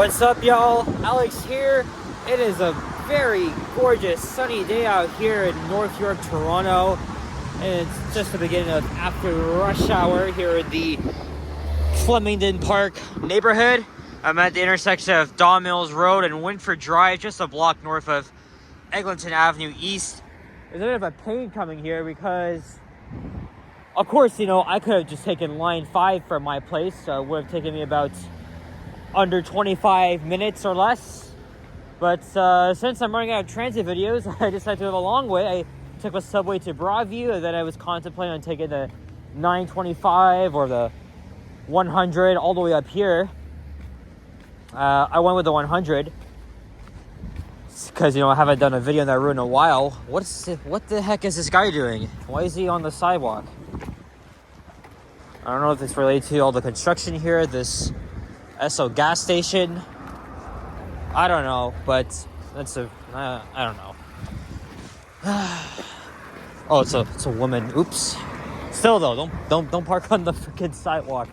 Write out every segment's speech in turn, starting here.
What's up, y'all? Alex here. It is a very gorgeous sunny day out here in North York, Toronto, and it's just the beginning of after rush hour here in the Flemingdon Park neighborhood. I'm at the intersection of Don Mills Road and Wynford Drive, just a block north of Eglinton Avenue East. There's a bit of a pain coming here because, of course, you know, I could have just taken line 5 from my place. It would have taken me about under 25 minutes or less. But since I'm running out of transit videos, I decided to have a long way. I took the subway to Broadview, and then I was contemplating on taking the 925 or the 100 all the way up here. I went with the 100 because, you know, I haven't done a video on that route in a while. What the heck is this guy doing? Why is he on the sidewalk? I don't know if it's related to all the construction here at this Esso gas station. I don't know, but that's I don't know. Oh, it's a woman. Oops. Still though, don't park on the freaking sidewalk.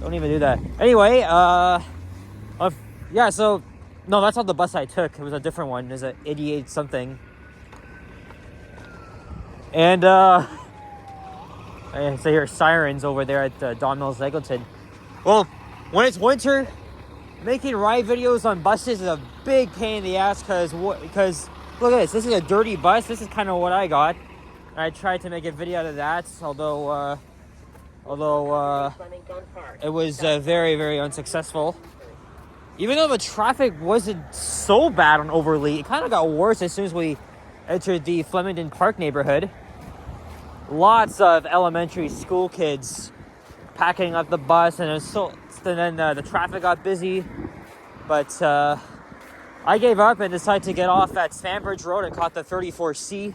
Don't even do that. Anyway, yeah. So no, that's not the bus I took. It was a different one. It was an 88 something. And I hear sirens over there at Don Mills Eglinton. Well, when it's winter, making ride videos on buses is a big pain in the ass because look at this. This is a dirty bus. This is kind of what I got. And I tried to make a video out of that, although it was very, very unsuccessful. Even though the traffic wasn't so bad on Overlea, it kind of got worse as soon as we entered the Flemingdon Park neighborhood. Lots of elementary school kids packing up the bus, and then the traffic got busy. But I gave up and decided to get off at Stanbridge Road and caught the 34C.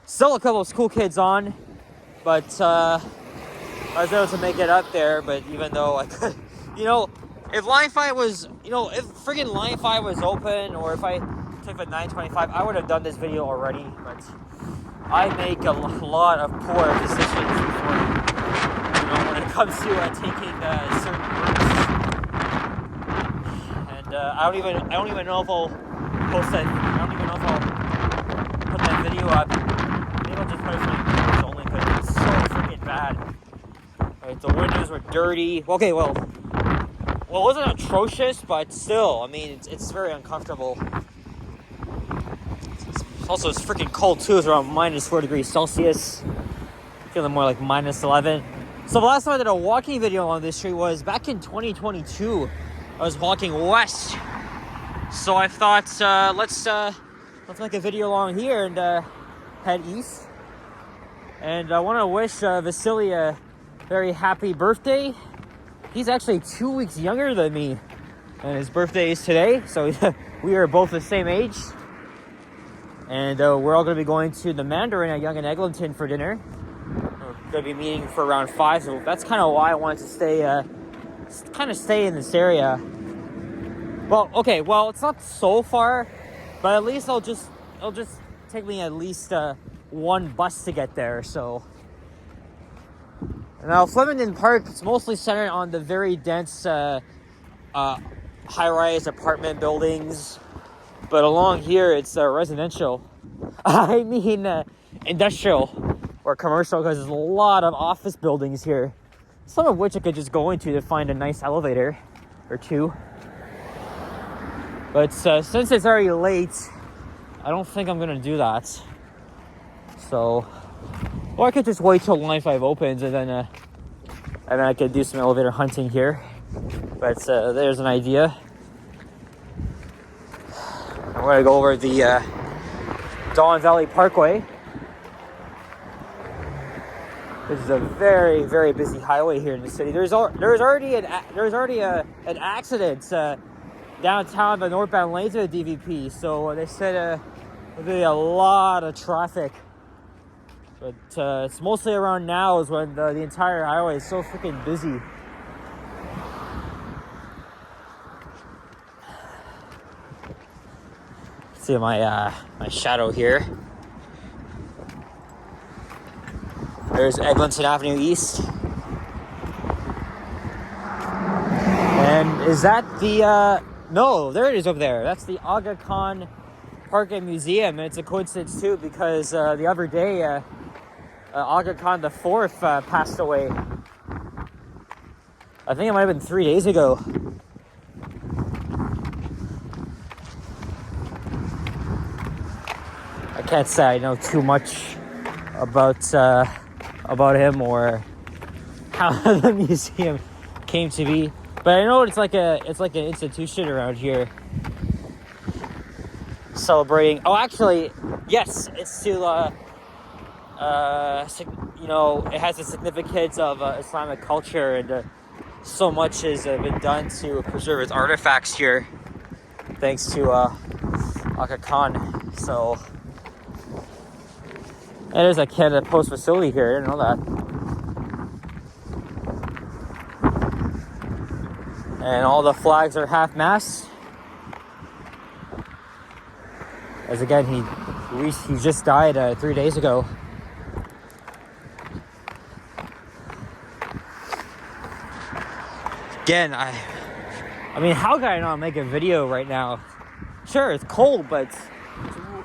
Still a couple of school kids on, but I was able to make it up there. But even though I could, you know, if Line 5 was, you know, if friggin' Line 5 was open, or if I took the 925, I would have done this video already. But I make a lot of poor decisions before, you know, when it comes to taking certain routes. And I don't even know if I'll post that. I don't even know if I'll put that video up. Maybe I'll just put it for videos only because it's so freaking bad. Right, the windows were dirty. Okay, well, it wasn't atrocious, but still, I mean, it's very uncomfortable. Also, it's freaking cold too. It's around minus 4 degrees Celsius. Feeling more like minus 11. So the last time I did a walking video on this street was back in 2022. I was walking west. So I thought, let's make a video along here and head east. And I want to wish Vasily a very happy birthday. He's actually 2 weeks younger than me. And his birthday is today. So we are both the same age. And we're all going to be going to the Mandarin at Yonge and Eglinton for dinner. We're going to be meeting for around 5, so that's kind of why I wanted to stay in this area. Well, okay, well, it's not so far, but at least it'll just take me at least one bus to get there. So now Flemingdon Park, it's mostly centered on the very dense high-rise apartment buildings. But along here, it's residential. I mean, industrial or commercial, because there's a lot of office buildings here. Some of which I could just go into to find a nice elevator or two. But since it's already late, I don't think I'm going to do that. So, or I could just wait till Line 5 opens and then I could do some elevator hunting here. But there's an idea. I'm going to go over the Don Valley Parkway. This is a very, very busy highway here in the city. There's already an accident downtown, the northbound lanes of the DVP. So they said there'll be a lot of traffic. But it's mostly around now is when the entire highway is so freaking busy. See my shadow here. There's Eglinton Avenue East. And is that the No, there it is over there. That's the Aga Khan Park and Museum, and it's a coincidence too because the other day Aga Khan the Fourth passed away. I think it might have been 3 days ago. I can't say I know too much about him or how the museum came to be, but I know it's like an institution around here celebrating. Oh, actually, yes, it's to it has the significance of Islamic culture, and so much has been done to preserve its artifacts here, thanks to Aga Khan. So. And there's a Canada Post facility here. I didn't know that. And all the flags are half-mast. As again, he just died 3 days ago. Again, I mean, how can I not make a video right now? Sure, it's cold, but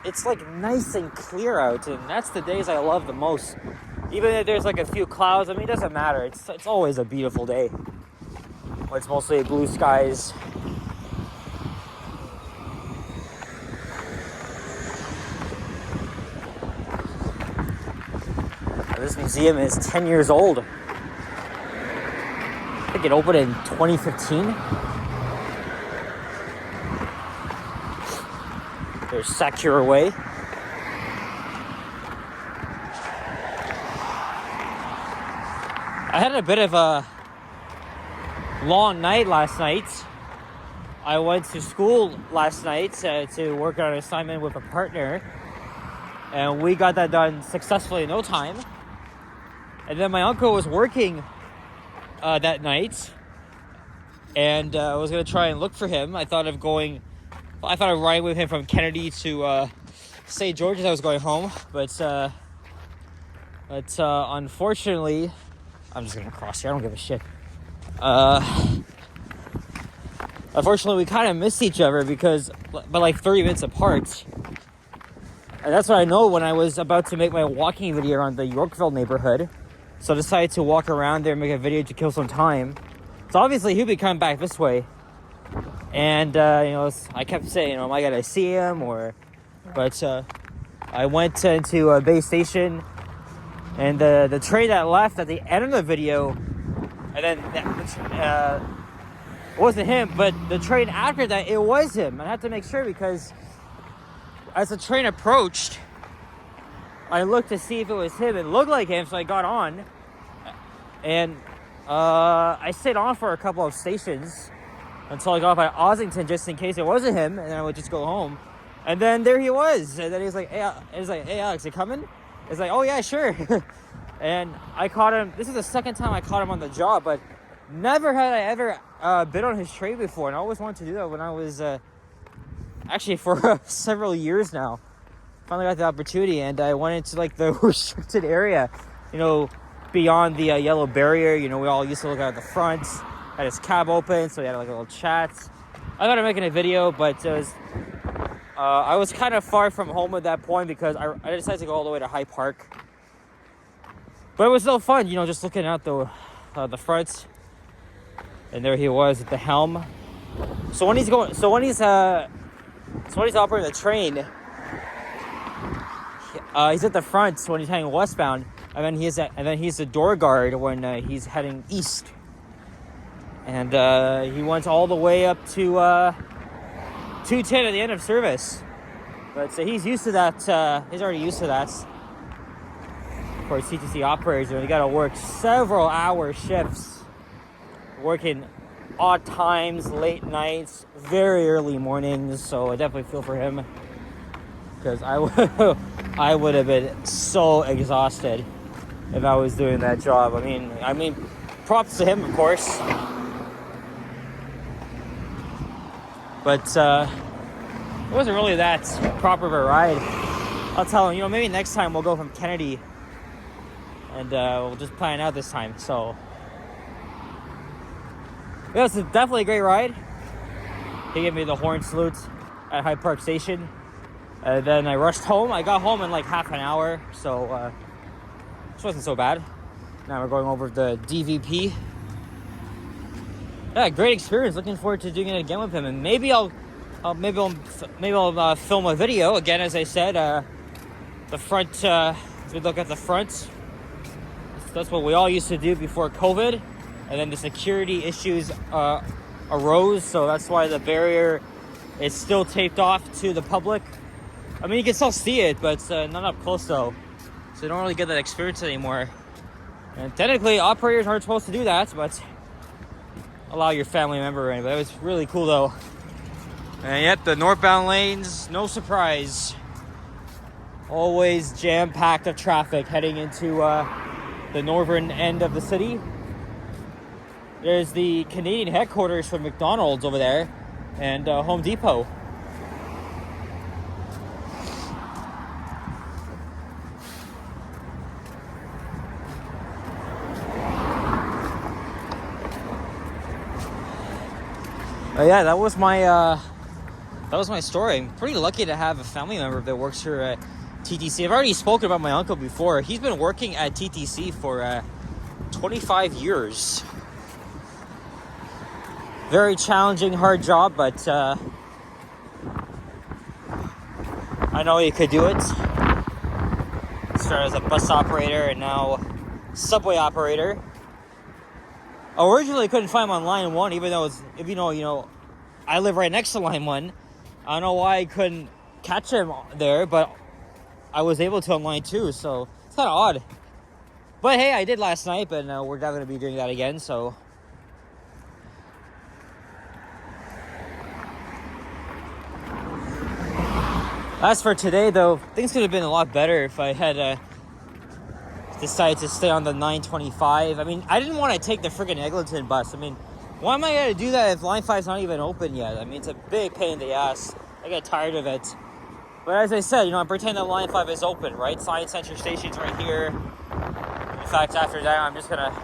it's like nice and clear out, and that's the days I love the most. Even if there's like a few clouds, I mean, it doesn't matter. It's always a beautiful day when it's mostly blue skies. This museum is 10 years old. I think it opened in 2015. There's Sakura Way. I had a bit of a long night last night. I went to school last night to work on an assignment with a partner, and we got that done successfully in no time. And then my uncle was working that night, and I was going to try and look for him. I thought of riding with him from Kennedy to St. George as I was going home, but unfortunately, I'm just gonna cross here. I don't give a shit. Unfortunately, we kind of missed each other but like 30 minutes apart, and that's what I know when I was about to make my walking video around the Yorkville neighborhood. So I decided to walk around there and make a video to kill some time. So obviously, he'll be coming back this way. And, I kept saying, am I going to see him? But I went into Bay Station, and the train that left at the end of the video, and then it wasn't him, but the train after that, it was him. I had to make sure because as the train approached, I looked to see if it was him. It looked like him, so I got on. And I stayed on for a couple of stations until I got off at Ossington, just in case it wasn't him, and then I would just go home. And then there he was, and then he was like, "Hey, Alex, you coming?" It's like, "Oh yeah, sure." And I caught him. This is the second time I caught him on the job, but never had I ever been on his train before, and I always wanted to do that when I was actually for several years now. Finally got the opportunity, and I went into like the restricted area, beyond the yellow barrier. We all used to look out at the front. Had his cab open, so we had like a little chat. I thought of making a video, but it was I was kind of far from home at that point because I decided to go all the way to High Park. But it was still fun, just looking out the front. And there he was at the helm. So when he's operating the train, he's at the front when he's heading westbound, and then he's the door guard when he's heading east. And he went all the way up to 210 at the end of service. But so he's used to that. He's already used to that. For a CTC operator, you got to work several hour shifts, working odd times, late nights, very early mornings. So I definitely feel for him because I would have been so exhausted if I was doing that job. I mean, props to him, of course. But it wasn't really that proper of a ride. I'll tell him, maybe next time we'll go from Kennedy and we'll just plan out this time. So, yeah, it's definitely a great ride. He gave me the horn salute at Hyde Park Station. Then I rushed home. I got home in like half an hour, so this wasn't so bad. Now we're going over the DVP. Yeah, great experience. Looking forward to doing it again with him, and maybe I'll film a video again. As I said, the front. We look at the front. That's what we all used to do before COVID, and then the security issues arose. So that's why the barrier is still taped off to the public. I mean, you can still see it, but not up close though. So you don't really get that experience anymore. And technically, operators aren't supposed to do that, but allow your family member in. But it was really cool though. And yet the northbound lanes, no surprise, always jam-packed of traffic heading into the northern end of the city. There's the Canadian headquarters for McDonald's over there, and Home Depot. Yeah, that was my story. I'm pretty lucky to have a family member that works here at TTC. I've already spoken about my uncle before. He's been working at TTC for 25 years. Very challenging, hard job, but I know he could do it. Started as a bus operator and now subway operator. Originally, couldn't find him on line 1, even though I live right next to line 1. I don't know why I couldn't catch him there, but I was able to on line 2, so it's kind of odd. But hey, I did last night, but we're definitely going to be doing that again, so. As for today, though, things could have been a lot better if I had decided to stay on the 925. I mean, I didn't want to take the friggin' Eglinton bus. I mean, why am I going to do that if line 5's not even open yet? I mean, it's a big pain in the ass. I get tired of it. But as I said, I'm pretending that line 5 is open, right? Science Center Station's right here. In fact, after that, I'm just going to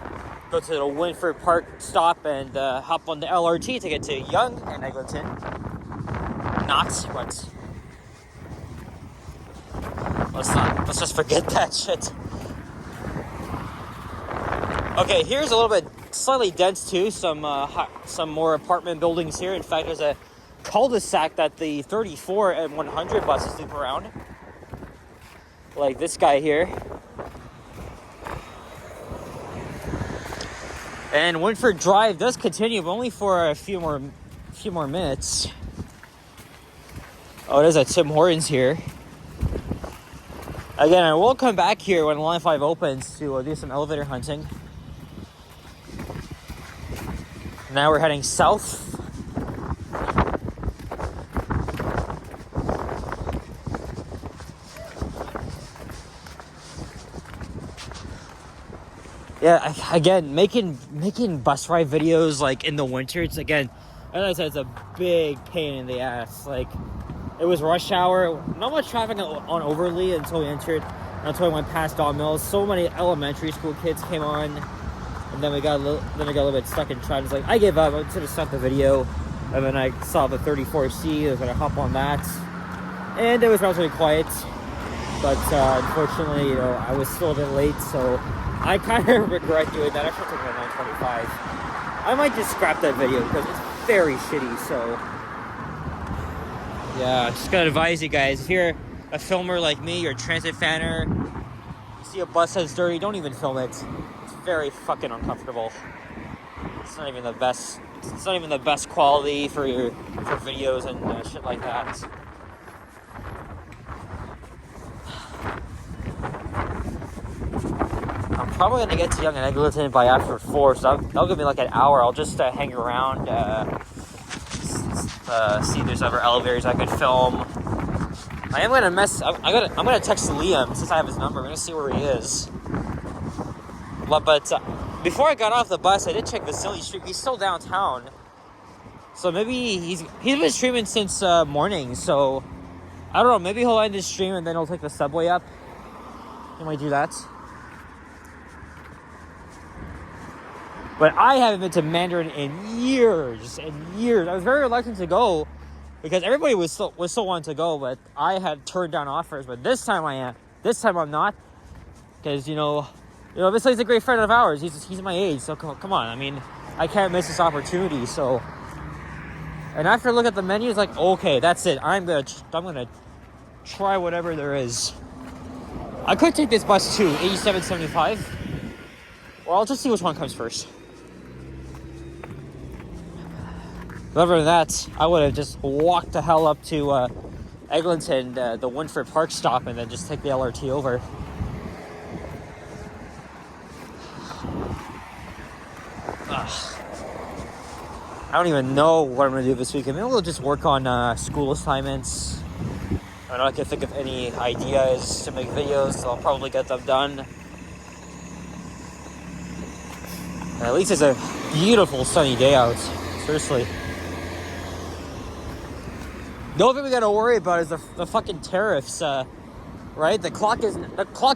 go to the Wynford Park stop and hop on the LRT to get to Yonge and Eglinton. Not, but let's just forget that shit. Okay, here's a little bit slightly dense too. Some more apartment buildings here. In fact, there's a cul-de-sac that the 34 and 100 buses loop around. Like this guy here. And Wynford Drive does continue, but only for a few more minutes. Oh, there's a Tim Hortons here. Again, I will come back here when line 5 opens to do some elevator hunting. Now we're heading south. Yeah, again, making bus ride videos like in the winter, it's again, as I said, it's a big pain in the ass. Like, it was rush hour, not much traffic on Overlea until we entered, until we went past Don Mills. So many elementary school kids came on. And then we got a little bit stuck in traffic. It's like, I gave up. I should have stopped the video. And then I saw the 34C. I was going to hop on that. And it was relatively quiet. But unfortunately, I was still a bit late. So I kind of regret doing that. I should have taken the 925. I might just scrap that video because it's very shitty. So yeah, just got to advise you guys. If you're a filmer like me, you're a transit fanner, you see a bus that's dirty, don't even film it. Very fucking uncomfortable. It's not even the best. It's not even the best quality for videos and shit like that. I'm probably gonna get to Yonge and Eglinton by after 4, so that'll give me like an hour. I'll just hang around, see if there's other elevators I could film. I'm gonna text Liam since I have his number. I'm gonna see where he is. But before I got off the bus, I did check Vasily Street. He's still downtown. So maybe he's been streaming since morning. So I don't know. Maybe he'll end his stream and then he'll take the subway up. He might do that. But I haven't been to Mandarin in years and years. I was very reluctant to go because everybody was still wanting to go, but I had turned down offers. But this time I am. This time I'm not, because you know, this is a great friend of ours. He's my age, so come on. I mean, I can't miss this opportunity. So, and after looking at the menu, it's like, okay, that's it. I'm gonna try whatever there is. I could take this bus too, 87.75, or I'll just see which one comes first. Other than that, I would have just walked the hell up to Eglinton, the Wynford Park stop, and then just take the LRT over. Ugh. I don't even know what I'm going to do this weekend. Maybe we'll just work on school assignments. I don't know, I can think of any ideas to make videos, so I'll probably get them done. At least it's a beautiful sunny day out. Seriously. The only thing we gotta worry about is the fucking tariffs, right? The clock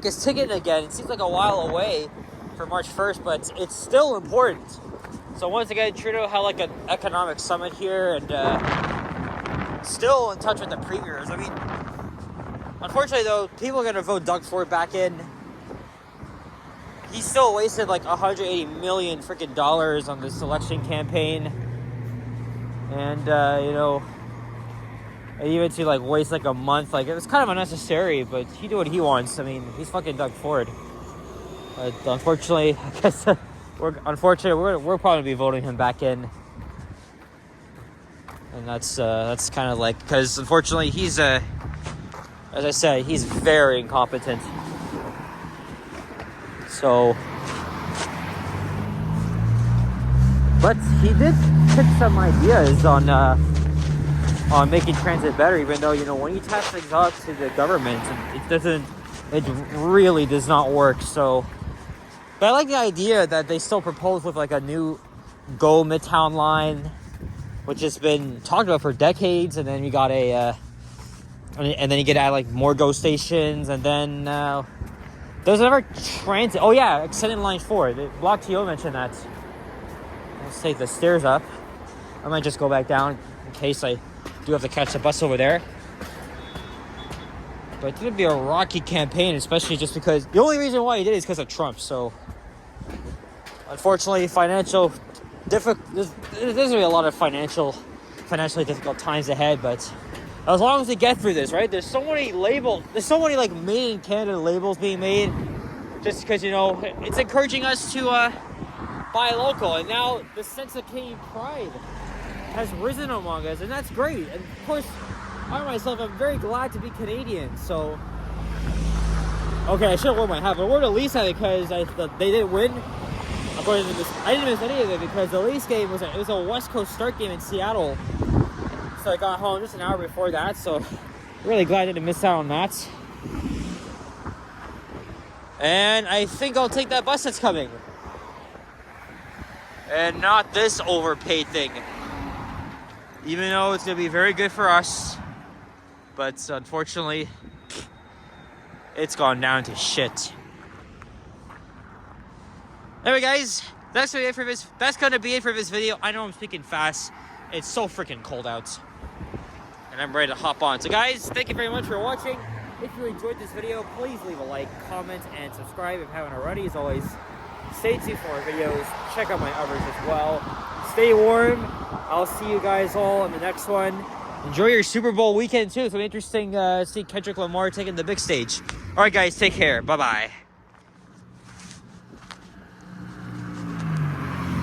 is ticking again. It seems like a while away for March 1st, but it's still important. So once again, Trudeau had like an economic summit here, and still in touch with the premiers. I mean, unfortunately though, people are gonna vote Doug Ford back in. He still wasted like $180 million freaking dollars on this election campaign, and you know. Even to like waste like a month, like it was kind of unnecessary, but he do what he wants. I mean, he's fucking Doug Ford. But unfortunately, I guess we're probably gonna be voting him back in, and that's kind of like, because unfortunately he's as I said, he's very incompetent. So, but he did pick some ideas on making transit better, even though, you know, when you pass things up to the government, it really does not work. So, but I like the idea that they still propose with like a new Go Midtown line, which has been talked about for decades, and then you got and then you get add like more Go stations, and then there's another transit. Oh yeah, extending line 4. The Block TO mentioned that. Let's take the stairs up. I might just go back down in case I do have to catch the bus over there. But it's going to be a rocky campaign, especially just because the only reason why he did it is because of Trump. So, unfortunately, there's going to be a lot of financially difficult times ahead. But as long as we get through this, right? There's so many like made in Canada labels being made, just because, you know, it's encouraging us to buy local, and now the sense of Canadian pride has risen among us, and that's great. And of course, I myself am very glad to be Canadian. So, okay, I should have worn my hat, but I wore the Leafs hat because they didn't win. Of course, I didn't miss any of it because the Leafs game was a West Coast start game in Seattle. So I got home just an hour before that. So, really glad I didn't miss out on that. And I think I'll take that bus that's coming, and not this overpaid thing. Even though it's going to be very good for us, but unfortunately, it's gone down to shit. Anyway, guys, that's going to be it for this video. I know I'm speaking fast. It's so freaking cold out, and I'm ready to hop on. So, guys, thank you very much for watching. If you enjoyed this video, please leave a like, comment, and subscribe if you haven't already. As always, stay tuned for more videos. Check out my others as well. Stay warm. I'll see you guys all in the next one. Enjoy your Super Bowl weekend too. It's been interesting to see Kendrick Lamar taking the big stage. All right, guys, take care. Bye-bye.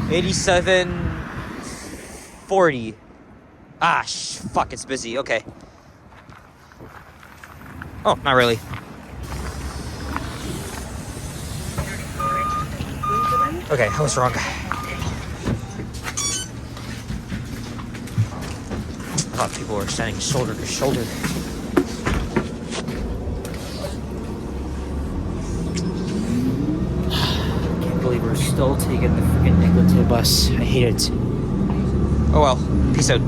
87.40. Ah, fuck, it's busy. Okay. Oh, not really. Okay, I was wrong. I thought people were standing shoulder to shoulder. I can't believe we're still taking the freaking Eglinton bus. I hate it. Oh well. Peace out.